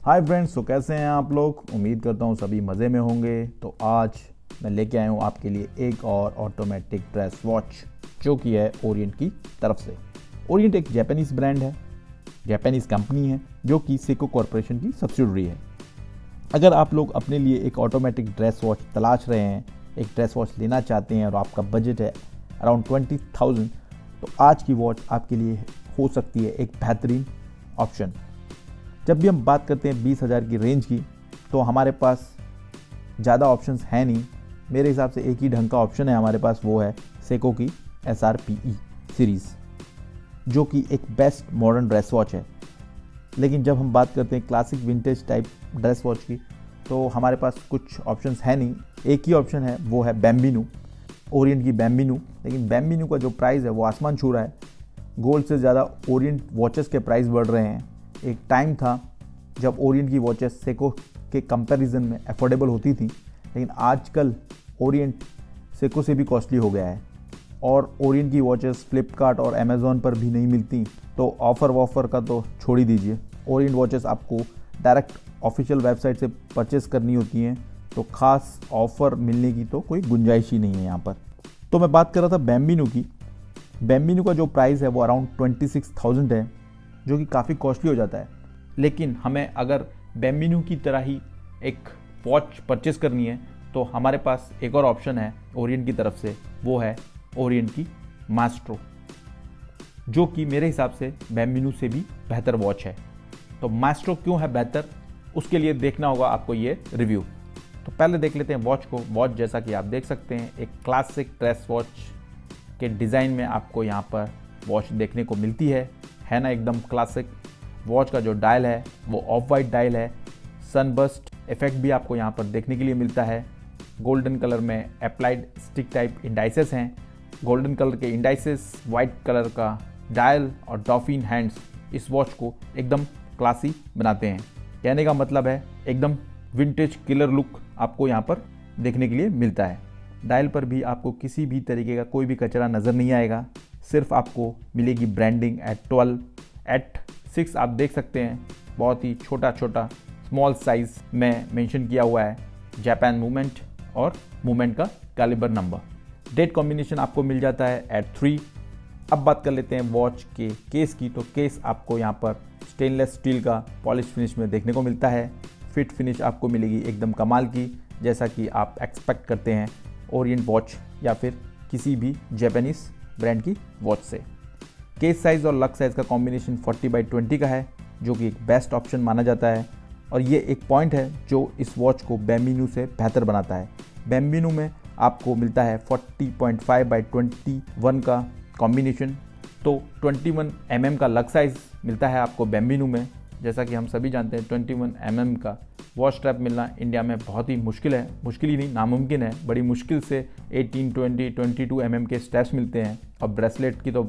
Hi friends, तो कैसे हैं आप लोग। उम्मीद करता हूँ सभी मज़े में होंगे। तो आज मैं लेके आया हूँ आपके लिए एक और ऑटोमेटिक ड्रेस वॉच जो कि है ओरिएंट की तरफ से। ओरिएंट एक जापानीज़ ब्रांड है, जापानीज़ कंपनी है जो कि सेको कॉरपोरेशन की सब्सिडरी है। अगर आप लोग अपने लिए एक ऑटोमेटिक ड्रेस वॉच तलाश रहे हैं, एक ड्रेस वॉच लेना चाहते हैं और आपका बजट है अराउंड 20,000, तो आज की वॉच आपके लिए हो सकती है एक बेहतरीन ऑप्शन। जब भी हम बात करते हैं 20,000 की रेंज की, तो हमारे पास ज़्यादा ऑप्शंस हैं नहीं। मेरे हिसाब से एक ही ढंग का ऑप्शन है हमारे पास, वो है सेको की SRPE सीरीज़ जो कि एक बेस्ट मॉडर्न ड्रेस वॉच है। लेकिन जब हम बात करते हैं classic vintage type dress watch की, तो हमारे पास कुछ ऑप्शंस है नहीं। एक ही ऑप्शन है, वो है बैम्बिनू, ओरिएंट की बैम्बिनू। लेकिन बैम्बिनू का जो प्राइस है वो आसमान छू रहा है। गोल्ड से ज़्यादा ओरिएंट वॉचेस के प्राइस बढ़ रहे हैं। एक टाइम था जब ओरिएंट की वॉचेस सेको के कंपैरिजन में अफोर्डेबल होती थी, लेकिन आजकल ओरिएंट सेको से भी कॉस्टली हो गया है और ओरिएंट की वॉचेस फ्लिपकार्ट और अमेज़ॉन पर भी नहीं मिलती। तो ऑफ़र का तो छोड़ ही दीजिए। ओरिएंट वॉचेस आपको डायरेक्ट ऑफिशियल वेबसाइट से परचेस करनी होती हैं, तो ख़ास ऑफ़र मिलने की तो कोई गुंजाइश ही नहीं है यहाँ पर। तो मैं बात कर रहा था बैम्बिनू की। बैम्बिनू का जो प्राइस है वो अराउंड 26,000 है, जो कि काफ़ी कॉस्टली हो जाता है। लेकिन हमें अगर बैम्बिनू की तरह ही एक वॉच परचेस करनी है, तो हमारे पास एक और ऑप्शन है ओरिएंट की तरफ से, वो है ओरिएंट की मास्ट्रो, जो कि मेरे हिसाब से बैम्बिनू से भी बेहतर वॉच है। तो मास्ट्रो क्यों है बेहतर, उसके लिए देखना होगा आपको ये रिव्यू। तो पहले देख लेते हैं वॉच को। वॉच जैसा कि आप देख सकते हैं, एक क्लासिक ड्रेस वॉच के डिज़ाइन में आपको यहाँ पर वॉच देखने को मिलती है ना, एकदम क्लासिक। वॉच का जो डायल है वो ऑफ वाइट डायल है। सनबर्स्ट इफेक्ट भी आपको यहाँ पर देखने के लिए मिलता है। गोल्डन कलर में अप्लाइड स्टिक टाइप इंडाइसेस हैं। गोल्डन कलर के इंडाइसेस, वाइट कलर का डायल और डॉफिन हैंड्स इस वॉच को एकदम क्लासी बनाते हैं। कहने का मतलब है एकदम विंटेज किलर लुक आपको यहाँ पर देखने के लिए मिलता है। डायल पर भी आपको किसी भी तरीके का कोई भी कचरा नज़र नहीं आएगा। सिर्फ आपको मिलेगी ब्रांडिंग एट 12 एट 6 आप देख सकते हैं, बहुत ही छोटा स्मॉल साइज में मेंशन किया हुआ है जापान मूवमेंट और मूवमेंट का कैलिबर नंबर। डेट कॉम्बिनेशन आपको मिल जाता है एट 3। अब बात कर लेते हैं वॉच के केस की। तो केस आपको यहाँ पर स्टेनलेस स्टील का पॉलिश फिनिश में देखने को मिलता है। फिट फिनिश आपको मिलेगी एकदम कमाल की, जैसा कि आप एक्सपेक्ट करते हैं ओरिएंट वॉच या फिर किसी भी जापानीज़ ब्रांड की वॉच से। केस साइज़ और लक साइज़ का कॉम्बिनेशन 40/20 का है, जो कि एक बेस्ट ऑप्शन माना जाता है। और ये एक पॉइंट है जो इस वॉच को बैम्बिनू से बेहतर बनाता है। बैम्बिनू में आपको मिलता है 40.5/21 का कॉम्बिनेशन, तो 21 mm का लक साइज़ मिलता है आपको बैम्बिनू में। जैसा कि हम सभी जानते हैं 21 mm का वॉच स्ट्रैप मिलना इंडिया में बहुत ही मुश्किल है। मुश्किल ही नहीं, नामुमकिन है। बड़ी मुश्किल से 18, 20, 22 mm के स्ट्रैप्स मिलते हैं। और ब्रेसलेट की तो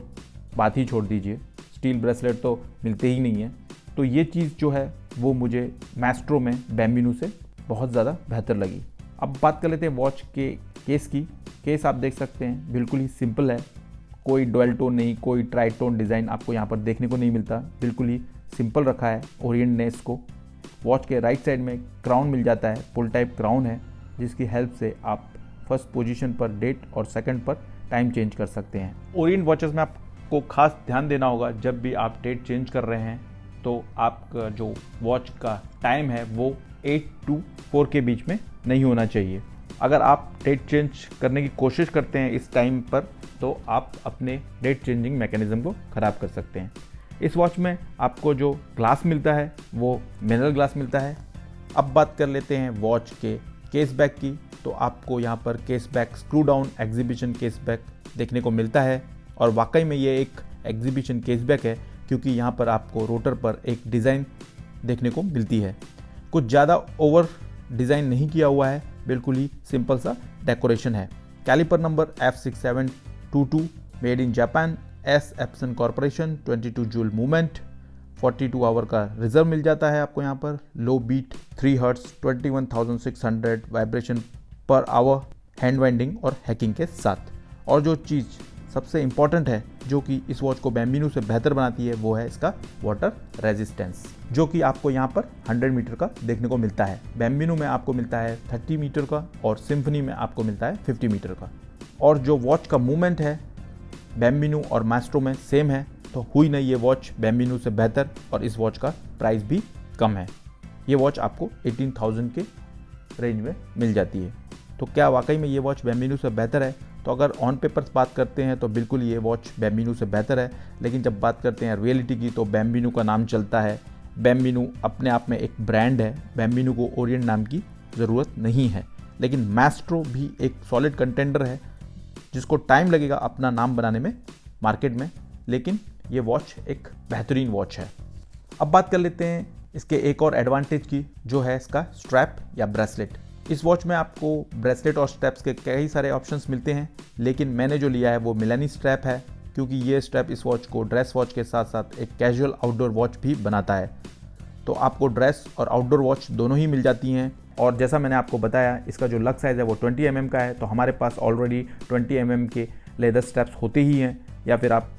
बात ही छोड़ दीजिए, स्टील ब्रेसलेट तो मिलते ही नहीं है। तो ये चीज़ जो है वो मुझे मास्ट्रो में बैम्बिनू से बहुत ज़्यादा बेहतर लगी। अब बात कर लेते हैं वॉच के केस की। केस आप देख सकते हैं बिल्कुल ही सिंपल है, कोई डुअल टोन नहीं, कोई ट्राई टोन डिज़ाइन आपको यहाँ पर देखने को नहीं मिलता। बिल्कुल ही सिंपल रखा है ओरिएंट ने इसको। वॉच के राइट साइड में क्राउन मिल जाता है, पुल टाइप क्राउन है, जिसकी हेल्प से आप फर्स्ट पोजीशन पर डेट और सेकंड पर टाइम चेंज कर सकते हैं। ओरिएंट वॉचेस में आपको खास ध्यान देना होगा, जब भी आप डेट चेंज कर रहे हैं तो आपका जो वॉच का टाइम है वो 8 to 4 के बीच में नहीं होना चाहिए। अगर आप डेट चेंज करने की कोशिश करते हैं इस टाइम पर, तो आप अपने डेट चेंजिंग मैकेनिज्म को ख़राब कर सकते हैं। इस वॉच में आपको जो ग्लास मिलता है वो मिनरल ग्लास मिलता है। अब बात कर लेते हैं वॉच के केस बैक की। तो आपको यहाँ पर case back screw down exhibition case back देखने को मिलता है, और वाकई में ये एक एग्जीबिशन केस बैक है, क्योंकि यहाँ पर आपको रोटर पर एक डिज़ाइन देखने को मिलती है। कुछ ज़्यादा ओवर डिज़ाइन नहीं किया हुआ है, बिल्कुल ही सिंपल सा डेकोरेशन है। Calibre number F6722 made in Japan, S Epson Corporation, 22 jewel movement, 42 hour का रिजर्व मिल जाता है आपको यहाँ पर। Low beat 3 hertz, 21,600 vibration per hour, hand winding और हैकिंग के साथ। और जो चीज़ सबसे इम्पॉर्टेंट है जो कि इस वॉच को बैम्बिनो से बेहतर बनाती है वो है इसका वाटर रेजिस्टेंस, जो कि आपको यहाँ पर 100 मीटर का देखने को मिलता है। बैम्बिनो में आपको मिलता है 30 मीटर का और सिम्फनी में आपको मिलता है 50 मीटर का। और जो वॉच का मूवमेंट है बैम्बिनो और मास्ट्रो में सेम है, तो हुई नहीं ये वॉच बैम्बिनो से बेहतर, और इस वॉच का प्राइस भी कम है। ये वॉच आपको 18,000 के रेंज में मिल जाती है। तो क्या वाकई में ये वॉच बैम्बिनो से बेहतर है? तो अगर ऑन पेपर्स बात करते हैं तो बिल्कुल ये वॉच बैम्बिनो से बेहतर है, लेकिन जब बात करते हैं रियलिटी की तो बैम्बिनो का नाम चलता है। बैम्बिनो अपने आप में एक ब्रांड है, बैम्बिनो को ओरिएंट नाम की ज़रूरत नहीं है। लेकिन मास्ट्रो भी एक सॉलिड कंटेंडर है जिसको टाइम लगेगा अपना नाम बनाने में मार्केट में, लेकिन ये वॉच एक बेहतरीन वॉच है। अब बात कर लेते हैं इसके एक और एडवांटेज की, जो है इसका स्ट्रैप या ब्रेसलेट। इस वॉच में आपको ब्रेसलेट और स्ट्रैप्स के कई सारे ऑप्शंस मिलते हैं, लेकिन मैंने जो लिया है वो मिलानी स्ट्रैप है, क्योंकि ये स्ट्रैप इस वॉच को ड्रेस वॉच के साथ साथ एक कैजुअल आउटडोर वॉच भी बनाता है। तो आपको ड्रेस और आउटडोर वॉच दोनों ही मिल जाती हैं। और जैसा मैंने आपको बताया, इसका जो लग साइज़ है वो 20 mm का है, तो हमारे पास ऑलरेडी 20 mm के लेदर स्ट्रैप्स होते ही हैं, या फिर आप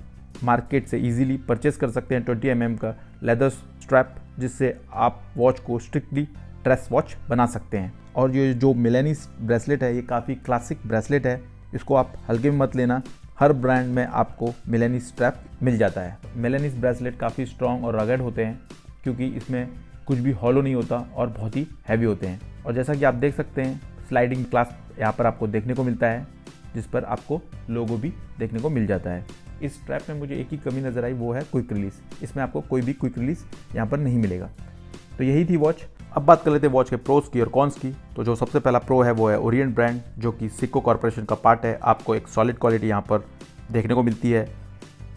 मार्केट से इजीली परचेस कर सकते हैं 20 mm का लेदर स्ट्रैप, जिससे आप वॉच को स्ट्रिक्टली ड्रेस वॉच बना सकते हैं। और ये जो मिलेनी ब्रेसलेट है ये काफ़ी क्लासिक ब्रेसलेट है, इसको आप हल्के में मत लेना। हर ब्रांड में आपको मिलेनी स्ट्रैप मिल जाता है। मिलेनी ब्रेसलेट काफ़ी स्ट्रॉन्ग और रगड़ होते हैं, क्योंकि इसमें कुछ भी हॉलो नहीं होता और बहुत ही हैवी होते हैं। और जैसा कि आप देख सकते हैं स्लाइडिंग क्लास्प यहाँ पर आपको देखने को मिलता है, जिस पर आपको लोगो भी देखने को मिल जाता है। इस स्ट्रैप में मुझे एक ही कमी नज़र आई, वो है क्विक रिलीज़। इसमें आपको कोई भी क्विक रिलीज़ यहाँ पर नहीं मिलेगा। तो यही थी वॉच। अब बात कर लेते हैं वॉच के प्रोस की और कॉन्स की। तो जो सबसे पहला प्रो है वो है ओरिएंट ब्रांड, जो कि सिक्को कॉर्पोरेशन का पार्ट है। आपको एक सॉलिड क्वालिटी यहाँ पर देखने को मिलती है।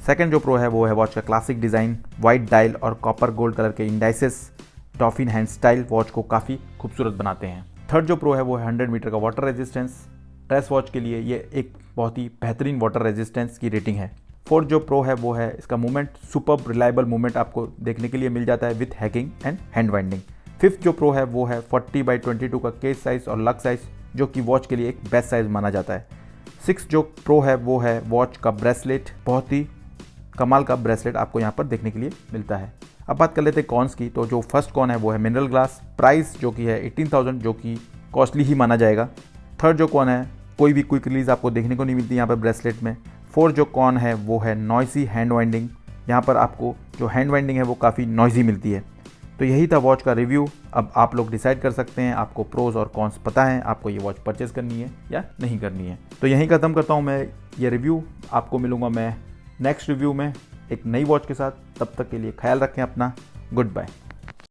सेकंड जो प्रो है वो है वॉच का क्लासिक डिज़ाइन, वाइट डायल और कॉपर गोल्ड कलर के इंडाइसेस डॉफिन हैंड स्टाइल वॉच को काफ़ी खूबसूरत बनाते हैं। थर्ड जो प्रो है वो है 100 मीटर का वाटर रेजिस्टेंस। ड्रेस वॉच के लिए ये एक बहुत ही बेहतरीन वाटर रेजिस्टेंस की रेटिंग है। फोर्थ जो प्रो है वो है इसका मूवमेंट, सुपर रिलायबल मूवमेंट आपको देखने के लिए मिल जाता है with hacking and hand winding. Fifth जो प्रो है वो है 40x22 का केस साइज़ और लग साइज़, जो कि वॉच के लिए एक बेस्ट साइज़ माना जाता है। सिक्स जो प्रो है वो है वॉच का ब्रेसलेट, बहुत ही कमाल का ब्रेसलेट आपको यहाँ पर देखने के लिए मिलता है। अब बात कर लेते हैं कॉन्स की। तो जो फर्स्ट कॉन है वो है मिनरल ग्लास, प्राइस जो कि है 18,000, जो कि कॉस्टली ही माना जाएगा। थर्ड जो कॉन है, कोई भी क्विक रिलीज़ आपको देखने को नहीं मिलती यहाँ पर ब्रेसलेट में। फोर्थ जो कॉन है वो है नॉइसी हैंड वाइंडिंग, यहाँ पर आपको जो हैंड वाइंडिंग है वो काफ़ी नॉइजी मिलती है। तो यही था वॉच का रिव्यू। अब आप लोग डिसाइड कर सकते हैं, आपको प्रोज और कॉन्स पता है, आपको ये वॉच परचेस करनी है या नहीं करनी है। तो यहीं ख़त्म करता हूँ मैं ये रिव्यू। आपको मिलूँगा मैं नेक्स्ट रिव्यू में एक नई वॉच के साथ। तब तक के लिए ख्याल रखें अपना। Good bye.